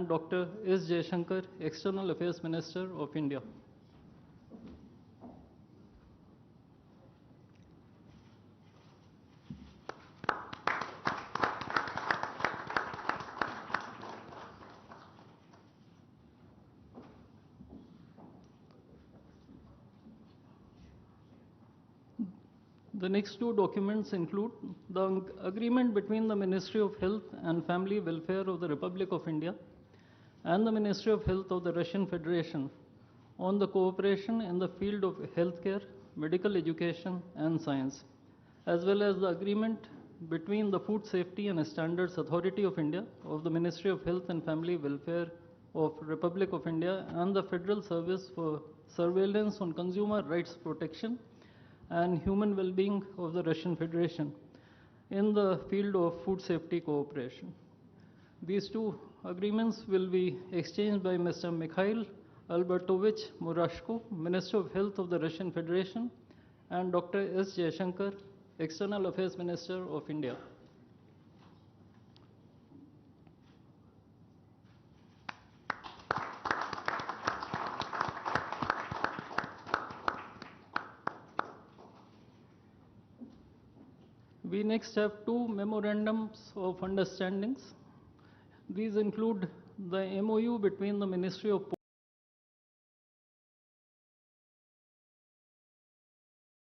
and Dr. S. Jaishankar, External Affairs Minister of India. The next two documents include the agreement between the Ministry of Health and Family Welfare of the Republic of India and the Ministry of Health of the Russian Federation on the cooperation in the field of healthcare, medical education, and science, as well as the agreement between the Food Safety and Standards Authority of India of the Ministry of Health and Family Welfare of Republic of India and the Federal Service for Surveillance on Consumer Rights Protection and Human Well-being of the Russian Federation in the field of food safety cooperation. These two agreements will be exchanged by Mr. Mikhail Albertovich Murashko, Minister of Health of the Russian Federation, and Dr. S. Jaishankar, External Affairs Minister of India. We next have two memorandums of understandings. These include the MOU between the Ministry of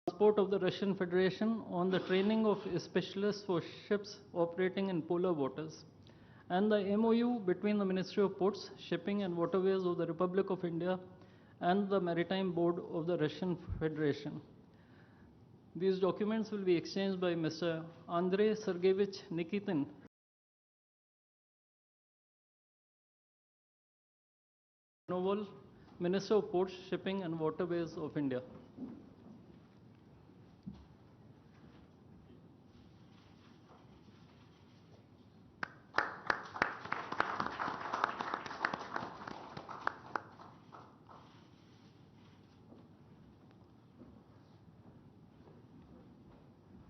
Transport of the Russian Federation on the training of specialists for ships operating in polar waters, and the MOU between the Ministry of Ports, Shipping and Waterways of the Republic of India and the Maritime Board of the Russian Federation. These documents will be exchanged by Mr. Andrei Sergeyevich Nikitin, Novel, Minister of Ports, Shipping and Waterways of India.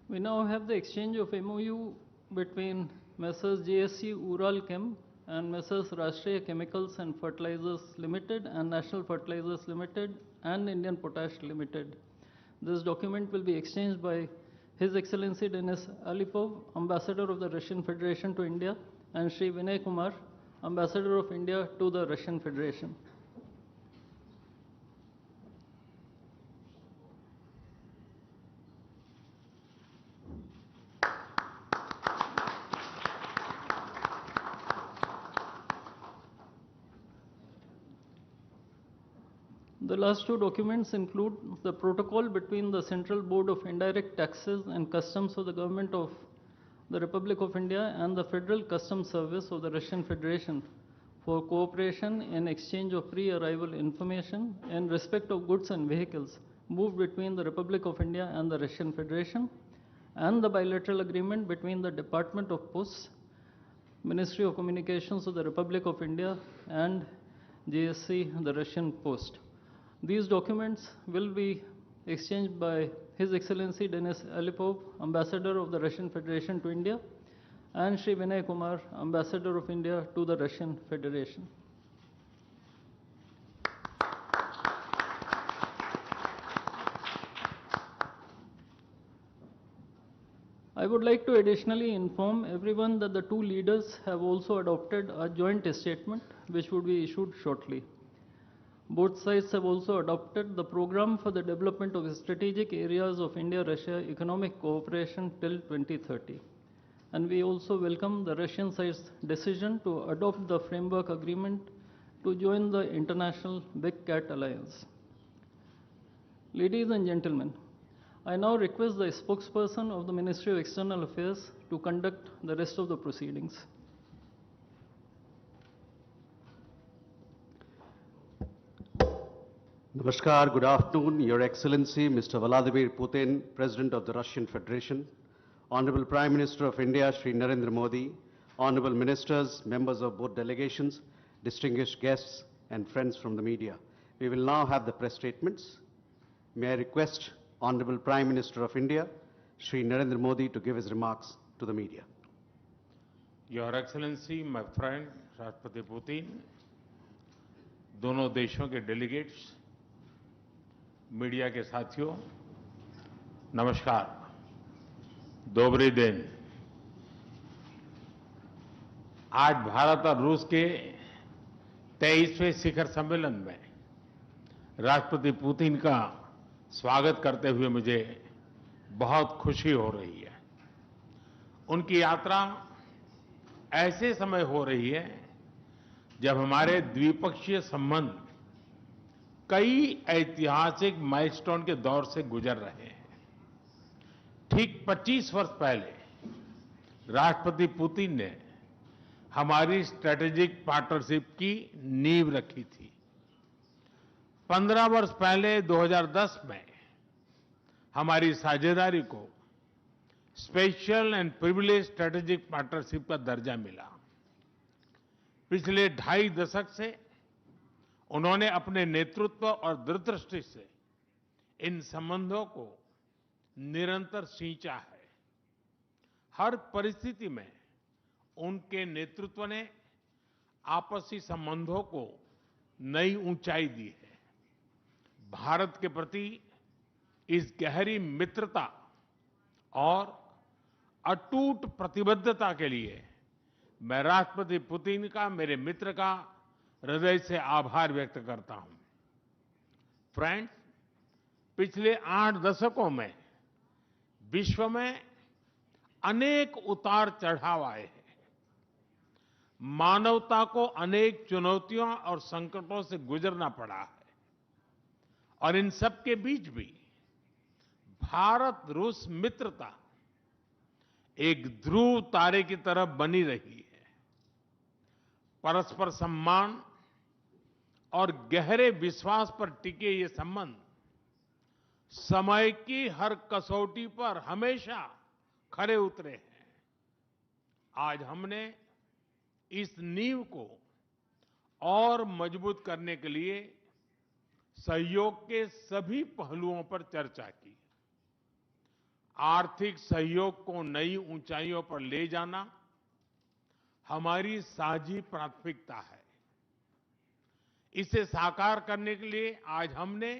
We now have the exchange of MOU between Messrs. JSC Ural Chem and Messrs. Rashtriya Chemicals and Fertilizers Limited and National Fertilizers Limited and Indian Potash Limited. This document will be exchanged by His Excellency Denis Alipov, Ambassador of the Russian Federation to India, and Shri Vinay Kumar, Ambassador of India to the Russian Federation. The last two documents include the protocol between the Central Board of Indirect Taxes and Customs of the Government of the Republic of India and the Federal Customs Service of the Russian Federation for cooperation in exchange of pre-arrival information in respect of goods and vehicles moved between the Republic of India and the Russian Federation, and the bilateral agreement between the Department of Posts, Ministry of Communications of the Republic of India, and GSC, the Russian Post. These documents will be exchanged by His Excellency Denis Alipov, Ambassador of the Russian Federation to India, and Shri Vinay Kumar, Ambassador of India to the Russian Federation. I would like to additionally inform everyone that the two leaders have also adopted a joint statement which would be issued shortly. Both sides have also adopted the program for the development of strategic areas of India-Russia economic cooperation till 2030. And we also welcome the Russian side's decision to adopt the framework agreement to join the International Big Cat Alliance. Ladies and gentlemen, I now request the spokesperson of the Ministry of External Affairs to conduct the rest of the proceedings. Namaskar, good afternoon, Your Excellency, Mr. Vladimir Putin, President of the Russian Federation, Honorable Prime Minister of India, Shri Narendra Modi, Honorable Ministers, members of both delegations, distinguished guests, and friends from the media. We will now have the press statements. May I request Honorable Prime Minister of India, Shri Narendra Modi, to give his remarks to the media. Your Excellency, my friend, राष्ट्रपति Putin, दोनों देशों के delegates, media के साथियों, नमस्कार, दोबरे दिन। आज भारत और रूस के 23वें शिखर सम्मेलन में राष्ट्रपति पुतिन का स्वागत करते हुए मुझे बहुत खुशी हो रही है। उनकी यात्रा ऐसे समय हो रही है जब हमारे द्विपक्षीय संबंध कई ऐतिहासिक माइलस्टोन के दौर से गुजर रहे हैं। ठीक 25 वर्ष पहले राष्ट्रपति पुतिन ने हमारी स्ट्रेटेजिक पार्टनरशिप की नींव रखी थी। 15 वर्ष पहले 2010 में हमारी साझेदारी को special and privilege strategic partnership का दर्जा मिला। पिछले 2.5 दशक से उन्होंने अपने नेतृत्व और दूरदृष्टि से इन संबंधों को निरंतर सींचा है। हर परिस्थिति में उनके नेतृत्व ने आपसी संबंधों को नई ऊंचाई दी है। भारत के प्रति इस गहरी मित्रता और अटूट प्रतिबद्धता के लिए मैं राष्ट्रपति पुतिन का, मेरे मित्र का हृदय से आभार व्यक्त करता हूं। फ्रेंड्स, पिछले 8 दशकों में विश्व में अनेक उतार चढ़ाव आए हैं। मानवता को अनेक चुनौतियों और संकटों से गुजरना पड़ा है और इन सब के बीच भी भारत रूस मित्रता एक ध्रुव तारे की तरह बनी रही है। परस्पर सम्मान और गहरे विश्वास पर टिके ये संबंध समय की हर कसौटी पर हमेशा खरे उतरे हैं। आज हमने इस नींव को और मजबूत करने के लिए सहयोग के सभी पहलुओं पर चर्चा की। आर्थिक सहयोग को नई ऊंचाइयों पर ले जाना हमारी साझी प्राथमिकता है। इसे साकार करने के लिए आज हमने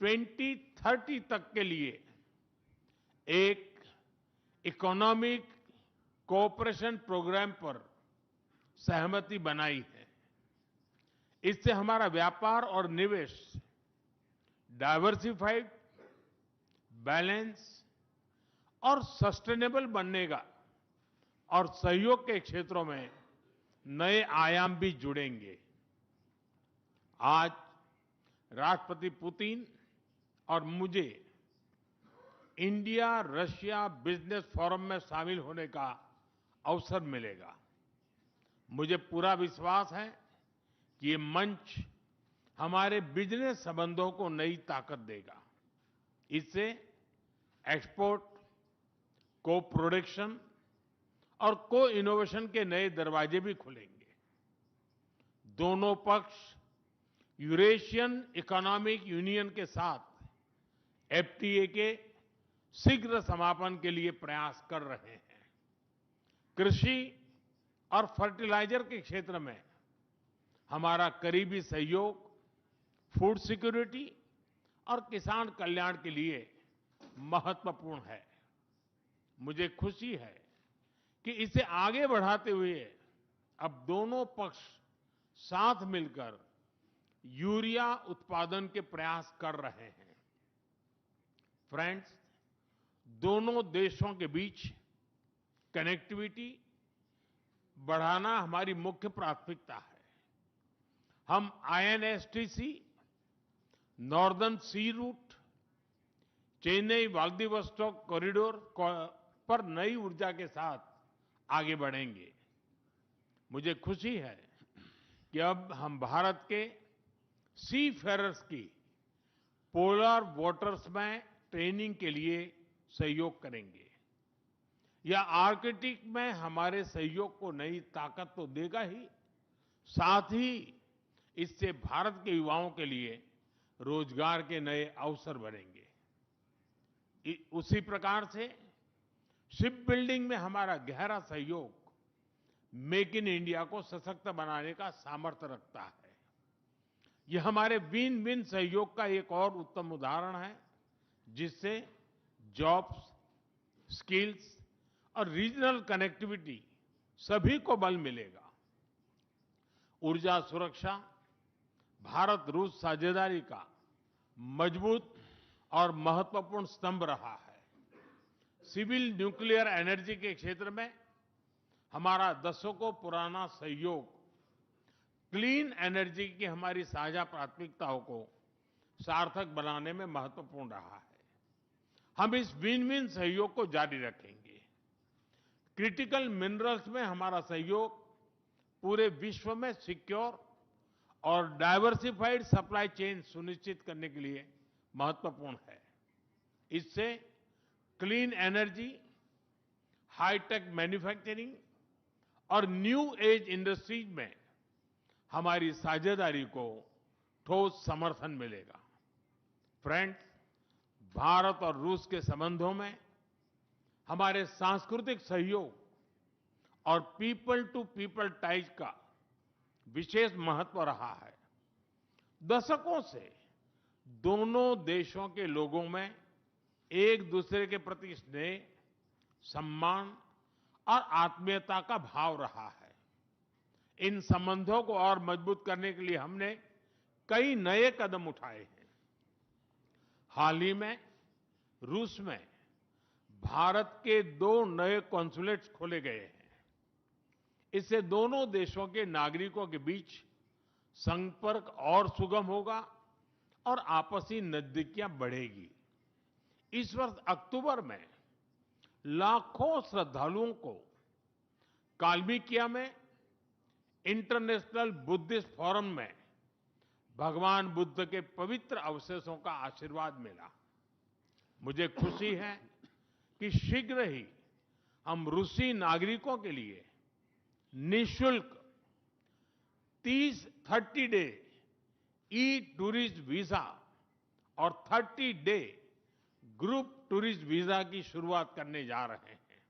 2030 तक के लिए एक इकोनॉमिक कोऑपरेशन प्रोग्राम पर सहमति बनाई है। इससे हमारा व्यापार और निवेश डाइवर्सिफाइड, बैलेंस और सस्टेनेबल बनेगा और सहयोग के क्षेत्रों में नए आयाम भी जुड़ेंगे। आज राष्ट्रपति पुतिन और मुझे इंडिया रशिया बिजनेस फोरम में शामिल होने का अवसर मिलेगा। मुझे पूरा विश्वास है कि ये मंच हमारे बिजनेस संबंधों को नई ताकत देगा। इससे एक्सपोर्ट, को प्रोडक्शन और को इनोवेशन के नए दरवाजे भी खुलेंगे। दोनों पक्ष यूरेशियन इकोनॉमिक यूनियन के साथ FTA के शीघ्र समापन के लिए प्रयास कर रहे हैं। कृषि और फर्टिलाइजर के क्षेत्र में हमारा करीबी सहयोग फूड सिक्योरिटी और किसान कल्याण के लिए महत्वपूर्ण है। मुझे खुशी है कि इसे आगे बढ़ाते हुए अब दोनों पक्ष साथ मिलकर यूरिया उत्पादन के प्रयास कर रहे हैं। फ्रेंड्स, दोनों देशों के बीच कनेक्टिविटी बढ़ाना हमारी मुख्य प्राथमिकता है। हम INSTC, नॉर्दर्न सी रूट, चेन्नई व्लादिवोस्टोक कॉरिडोर पर नई ऊर्जा के साथ आगे बढ़ेंगे। मुझे खुशी है कि अब हम भारत के सी फेरर्स की पोलर वाटर्स में ट्रेनिंग के लिए सहयोग करेंगे। यह आर्कटिक में हमारे सहयोग को नई ताकत तो देगा ही, साथ ही इससे भारत के युवाओं के लिए रोजगार के नए अवसर बनेंगे। उसी प्रकार से शिप बिल्डिंग में हमारा गहरा सहयोग मेक इन इंडिया को सशक्त बनाने का सामर्थ्य रखता है। यह हमारे विन विन सहयोग का एक और उत्तम उदाहरण है, जिससे जॉब्स, स्किल्स और रीजनल कनेक्टिविटी सभी को बल मिलेगा। ऊर्जा सुरक्षा भारत रूस साझेदारी का मजबूत और महत्वपूर्ण स्तंभ रहा है। सिविल न्यूक्लियर एनर्जी के क्षेत्र में हमारा दशकों पुराना सहयोग क्लीन एनर्जी की हमारी साझा प्राथमिकताओं को सार्थक बनाने में महत्वपूर्ण रहा है। हम इस विन विन सहयोग को जारी रखेंगे। क्रिटिकल मिनरल्स में हमारा सहयोग पूरे विश्व में सिक्योर और डाइवर्सिफाइड सप्लाई चेन सुनिश्चित करने के लिए महत्वपूर्ण है। इससे क्लीन एनर्जी, हाईटेक मैन्युफैक्चरिंग और न्यू एज इंडस्ट्रीज में हमारी साझेदारी को ठोस समर्थन मिलेगा। फ्रेंड्स, भारत और रूस के संबंधों में हमारे सांस्कृतिक सहयोग और पीपल टू पीपल टाइज का विशेष महत्व रहा है। दशकों से दोनों देशों के लोगों में एक दूसरे के प्रति स्नेह, सम्मान और आत्मीयता का भाव रहा है। इन संबंधों को और मजबूत करने के लिए हमने कई नए कदम उठाए हैं। हाल ही में रूस में भारत के 2 नए कॉन्सुलेट्स खोले गए हैं। इससे दोनों देशों के नागरिकों के बीच संपर्क और सुगम होगा और आपसी नजदीकियां बढ़ेगी। इस वर्ष अक्टूबर में लाखों श्रद्धालुओं को काल्मिकिया में इंटरनेशनल बुद्धिस्ट फोरम में भगवान बुद्ध के पवित्र अवशेषों का आशीर्वाद मिला। मुझे खुशी है कि शीघ्र ही हम रूसी नागरिकों के लिए निःशुल्क 30 डे ई टूरिस्ट वीजा और 30 डे ग्रुप टूरिस्ट वीजा की शुरुआत करने जा रहे हैं।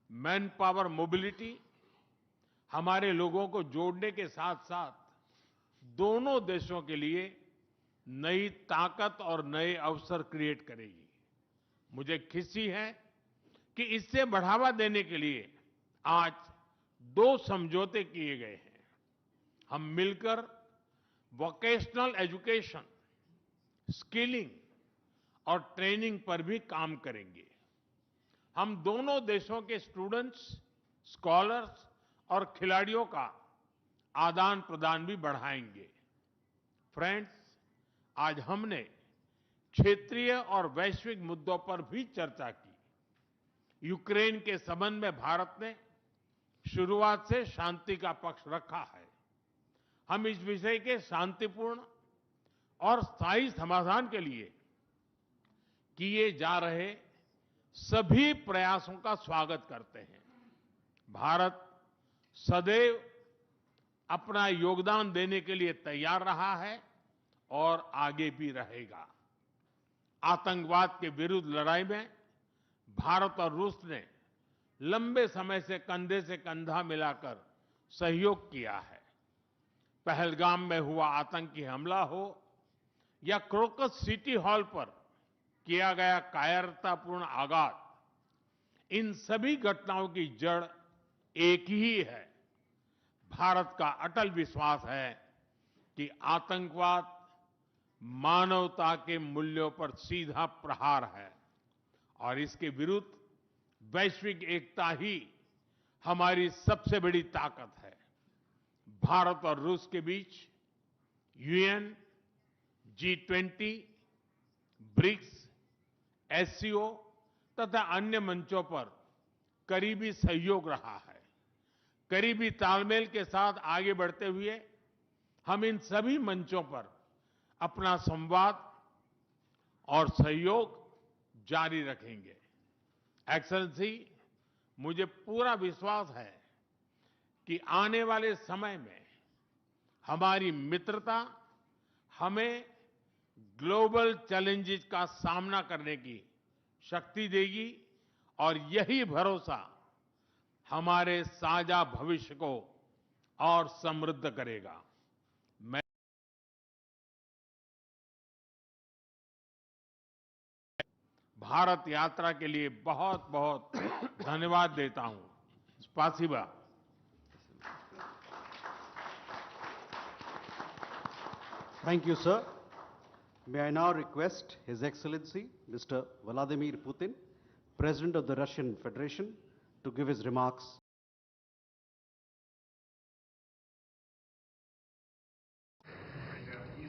मैन पावर मोबिलिटी हमारे लोगों को जोड़ने के साथ साथ दोनों देशों के लिए नई ताकत और नए अवसर क्रिएट करेगी। मुझे खुशी है कि इससे बढ़ावा देने के लिए आज 2 समझौते किए गए हैं। हम मिलकर वोकेशनल एजुकेशन, स्किलिंग और ट्रेनिंग पर भी काम करेंगे। हम दोनों देशों के स्टूडेंट्स, स्कॉलर्स और खिलाड़ियों का आदान प्रदान भी बढ़ाएंगे। फ्रेंड्स, आज हमने क्षेत्रीय और वैश्विक मुद्दों पर भी चर्चा की। यूक्रेन के संबंध में भारत ने शुरुआत से शांति का पक्ष रखा है। हम इस विषय के शांतिपूर्ण और स्थायी समाधान के लिए किए जा रहे सभी प्रयासों का स्वागत करते हैं। भारत सदैव अपना योगदान देने के लिए तैयार रहा है और आगे भी रहेगा। आतंकवाद के विरुद्ध लड़ाई में भारत और रूस ने लंबे समय से कंधा मिलाकर सहयोग किया है। पहलगाम में हुआ आतंकी हमला हो या क्रोकस सिटी हॉल पर किया गया कायरतापूर्ण आघात, इन सभी घटनाओं की जड़ एक ही है। भारत का अटल विश्वास है कि आतंकवाद मानवता के मूल्यों पर सीधा प्रहार है और इसके विरुद्ध वैश्विक एकता ही हमारी सबसे बड़ी ताकत है। भारत और रूस के बीच यूएन, G20, ब्रिक्स, एससीओ तथा अन्य मंचों पर करीबी सहयोग रहा है। करीबी तालमेल के साथ आगे बढ़ते हुए हम इन सभी मंचों पर अपना संवाद और सहयोग जारी रखेंगे। एक्सेलेंसी, मुझे पूरा विश्वास है कि आने वाले समय में हमारी मित्रता हमें ग्लोबल चैलेंजेस का सामना करने की शक्ति देगी और यही भरोसा हमारे साझा भविष्य को और समृद्ध करेगा। मैं भारत यात्रा के लिए बहुत बहुत धन्यवाद देता हूं। स्पासिबा। Thank you, sir. May I now request His Excellency, Mr. Vladimir Putin, President of the Russian Federation, to give his remarks.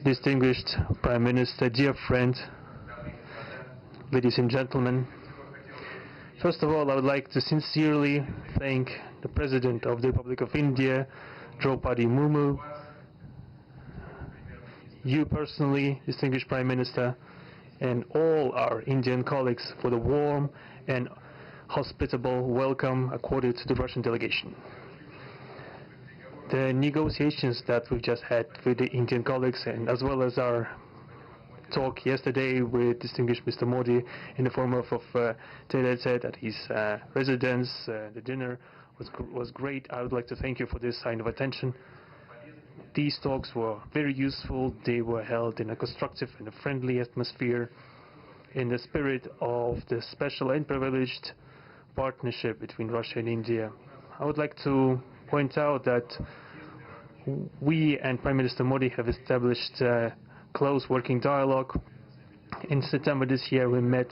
Distinguished Prime Minister, dear friend, ladies and gentlemen, first of all, I would like to sincerely thank the President of the Republic of India, Draupadi Murmu, you personally, distinguished Prime Minister, and all our Indian colleagues for the warm and hospitable welcome accorded to the Russian delegation. The negotiations that we've just had with the Indian colleagues, and as well as our talk yesterday with distinguished Mr. Modi in the form of tete-a-tete at his residence, the dinner was great. I would like to thank you for this sign of attention. These talks were very useful. They were held in a constructive and a friendly atmosphere in the spirit of the special and privileged partnership between Russia and India. I would like to point out that we and Prime Minister Modi have established a close working dialogue. In September this year we met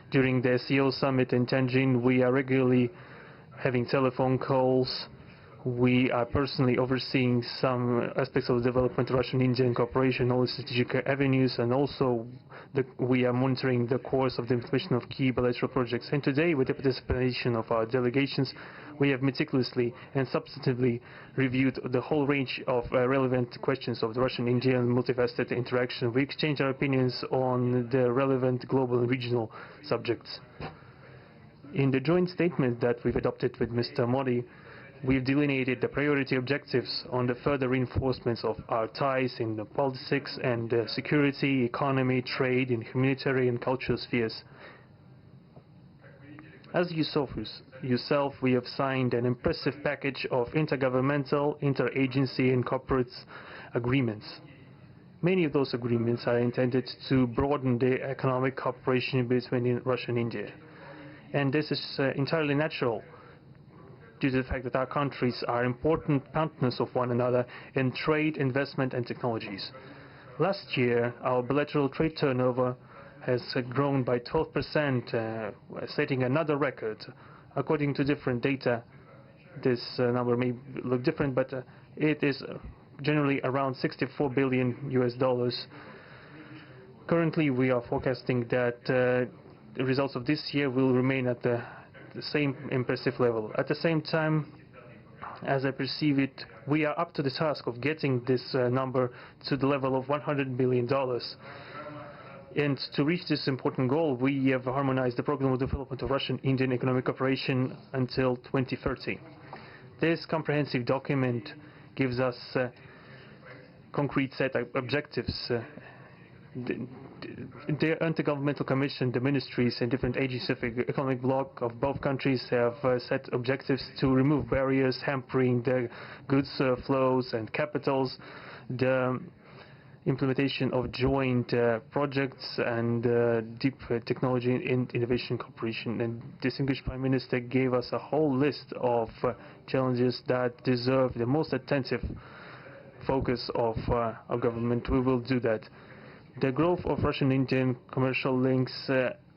during the SEO summit in Tianjin. We are regularly having telephone calls. We are personally overseeing some aspects of the development of Russian-Indian cooperation, all the strategic avenues, and also we are monitoring the course of the implementation of key bilateral projects. And today, with the participation of our delegations, we have meticulously and substantively reviewed the whole range of relevant questions of the Russian-Indian multifaceted interaction. We exchange our opinions on the relevant global and regional subjects. In the joint statement that we've adopted with Mr. Modi, we've delineated the priority objectives on the further reinforcements of our ties in the politics and security, economy, trade, and humanitarian and cultural spheres. As you saw for yourself, we have signed an impressive package of intergovernmental, interagency, and corporate agreements. Many of those agreements are intended to broaden the economic cooperation between Russia and India. And this is entirely natural, due to the fact that our countries are important partners of one another in trade, investment, and technologies. Last year, our bilateral trade turnover has grown by 12%, setting another record. According to different data, this number may look different, but it is generally around $64 billion US. Currently, we are forecasting that the results of this year will remain at the same impressive level. At the same time, as I perceive it, we are up to the task of getting this number to the level of $100 billion. And to reach this important goal, we have harmonized the program of development of Russian-Indian economic cooperation until 2030. This comprehensive document gives us a concrete set of objectives. The Intergovernmental Commission, the ministries and different agencies of the economic bloc of both countries have set objectives to remove barriers hampering the goods flows and capitals, the implementation of joint projects and deep technology and innovation cooperation. And distinguished Prime Minister gave us a whole list of challenges that deserve the most attentive focus of our government. We will do that. The growth of Russian-Indian commercial links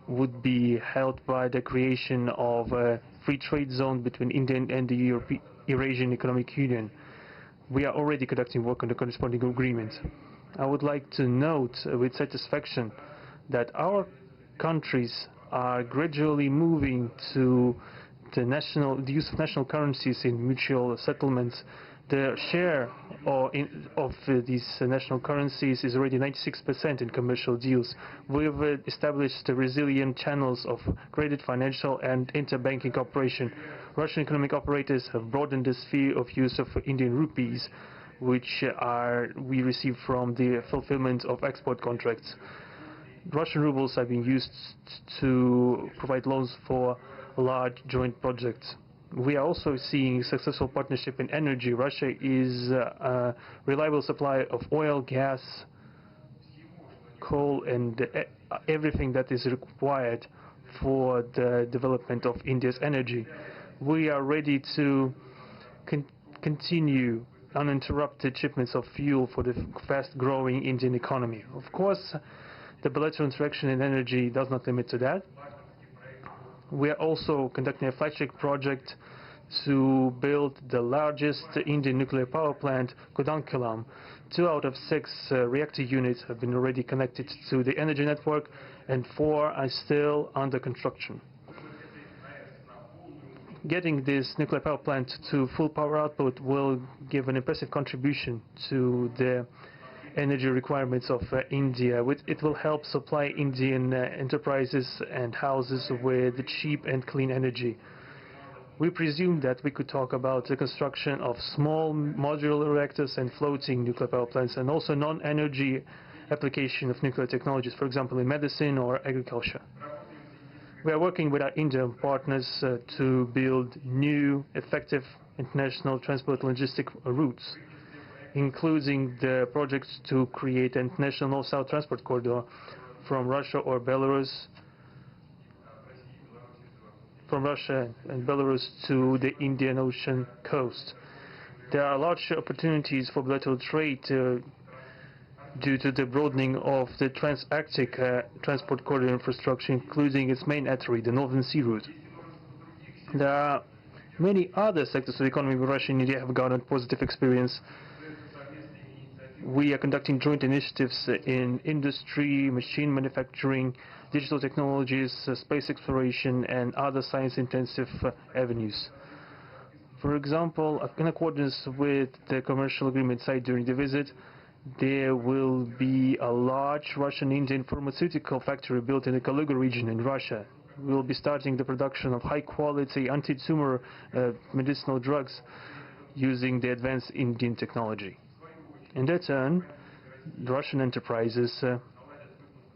would be helped by the creation of a free trade zone between India and the Eurasian Economic Union. We are already conducting work on the corresponding agreement. I would like to note with satisfaction that our countries are gradually moving to the use of national currencies in mutual settlements. The share of these national currencies is already 96% in commercial deals. We have established resilient channels of credit, financial, and interbanking cooperation. Russian economic operators have broadened the sphere of use of Indian rupees, which we receive from the fulfillment of export contracts. Russian rubles are being used to provide loans for large joint projects. We are also seeing successful partnership in energy. Russia is a reliable supplier of oil, gas, coal, and everything that is required for the development of India's energy. We are ready to continue uninterrupted shipments of fuel for the fast-growing Indian economy. Of course, the bilateral interaction in energy does not limit to that. We are also conducting a flagship project to build the largest Indian nuclear power plant, Kudankulam. 2 out of 6 reactor units have been already connected to the energy network, and 4 are still under construction. Getting this nuclear power plant to full power output will give an impressive contribution to the energy requirements of India. It will help supply Indian enterprises and houses with cheap and clean energy. We presume that we could talk about the construction of small modular reactors and floating nuclear power plants, and also non-energy application of nuclear technologies, for example in medicine or agriculture. We are working with our Indian partners to build new, effective international transport logistic routes, including the projects to create an international north-south transport corridor from Russia and Belarus to the Indian Ocean coast. There are large opportunities for bilateral trade due to the broadening of the trans-Arctic transport corridor infrastructure, including its main artery, the Northern Sea Route. There are many other sectors of the economy where Russia and India have garnered positive experience. We are conducting joint initiatives in industry, machine manufacturing, digital technologies, space exploration, and other science-intensive avenues. For example, in accordance with the commercial agreement signed during the visit, there will be a large Russian-Indian pharmaceutical factory built in the Kaluga region in Russia. We will be starting the production of high-quality anti-tumor medicinal drugs using the advanced Indian technology. In their turn, the Russian enterprises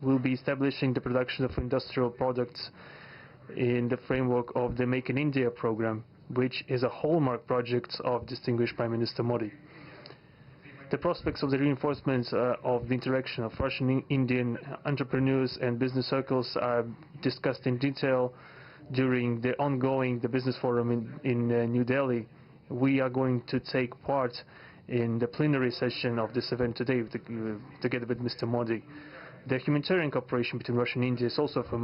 will be establishing the production of industrial products in the framework of the Make in India program, which is a hallmark project of distinguished Prime Minister Modi. The prospects of the reinforcement of the interaction of Russian-Indian entrepreneurs and business circles are discussed in detail during the ongoing Business Forum in New Delhi. We are going to take part in the plenary session of this event today together with Mr. Modi. The humanitarian cooperation between Russia and India is also of a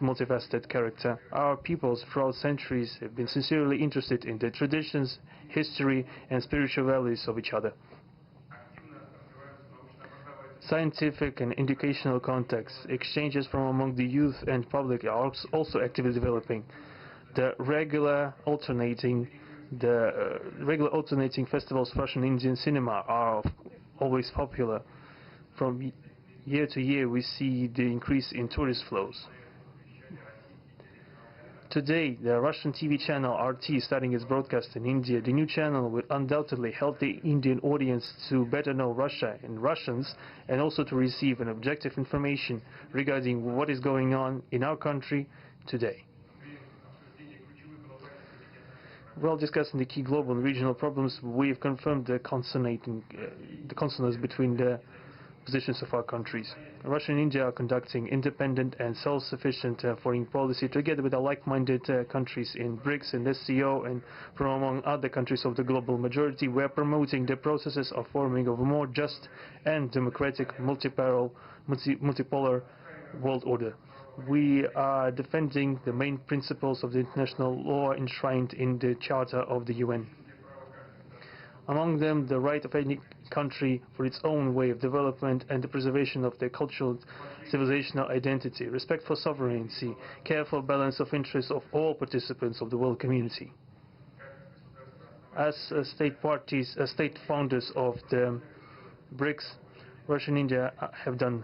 multifaceted character. Our peoples throughout centuries have been sincerely interested in the traditions, history, and spiritual values of each other. Scientific and educational contacts, exchanges from among the youth and public are also actively developing. The regular alternating festivals of Russian Indian cinema are always popular. From year to year we see the increase in tourist flows. Today, the Russian TV channel RT is starting its broadcast in India. The new channel will undoubtedly help the Indian audience to better know Russia and Russians, and also to receive an objective information regarding what is going on in our country today. While discussing the key global and regional problems, we have confirmed the consonance between the positions of our countries. Russia and India are conducting independent and self-sufficient foreign policy together with the like-minded countries in BRICS and SCO, and from among other countries of the global majority. We are promoting the processes of forming of a more just and democratic multipolar world order. We are defending the main principles of the international law enshrined in the Charter of the UN. Among them, the right of any country for its own way of development and the preservation of their cultural civilizational identity, respect for sovereignty, careful balance of interests of all participants of the world community. As state founders of the BRICS, Russia and India have done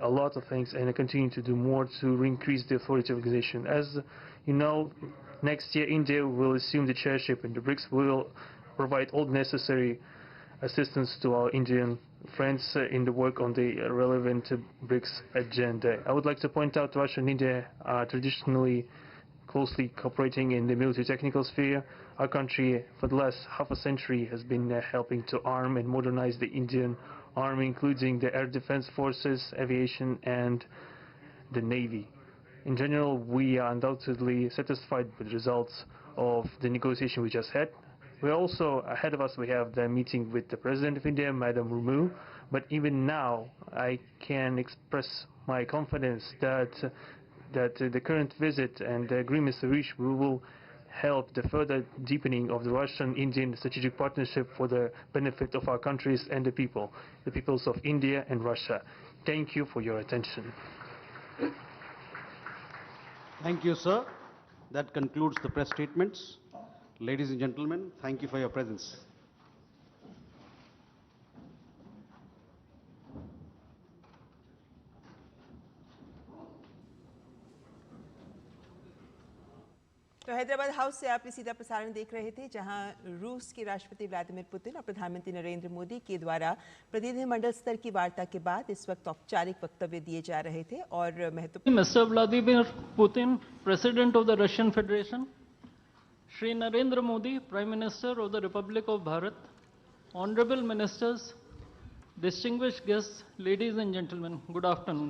a lot of things, and continue to do more to increase the authority of the organization. As you know, next year India will assume the chairship, and the BRICS will provide all necessary assistance to our Indian friends in the work on the relevant BRICS agenda. I would like to point out Russia and India are traditionally closely cooperating in the military technical sphere. Our country, for the last half a century, has been helping to arm and modernize the Indian Army, including the air defense forces, aviation, and the Navy. In general, we are undoubtedly satisfied with the results of the negotiation we just had. We also, ahead of us, we have the meeting with the President of India, Madam Murmu. But even now, I can express my confidence that the current visit and the agreements reached will help the further deepening of the Russian-Indian strategic partnership for the benefit of our countries and the peoples of India and Russia. Thank you for your attention. Thank you, sir. That concludes the press statements. Ladies and gentlemen, thank you for your presence. तो Hyderabad house से आप ये सीधा प्रसारण देख रहे थे, जहां रूस के राष्ट्रपति व्लादिमीर पुतिन और प्रधानमंत्री नरेंद्र मोदी के द्वारा प्रतिनिधिमंडल स्तर की वार्ता के बाद इस वक्त औपचारिक वक्तव्य दिए जा रहे थे और महत्वपूर्ण Mr. Vladimir Putin, President of the Russian Federation, Shri Narendra Modi, Prime Minister of the Republic of Bharat, Honorable Ministers, distinguished guests, ladies and gentlemen, good afternoon.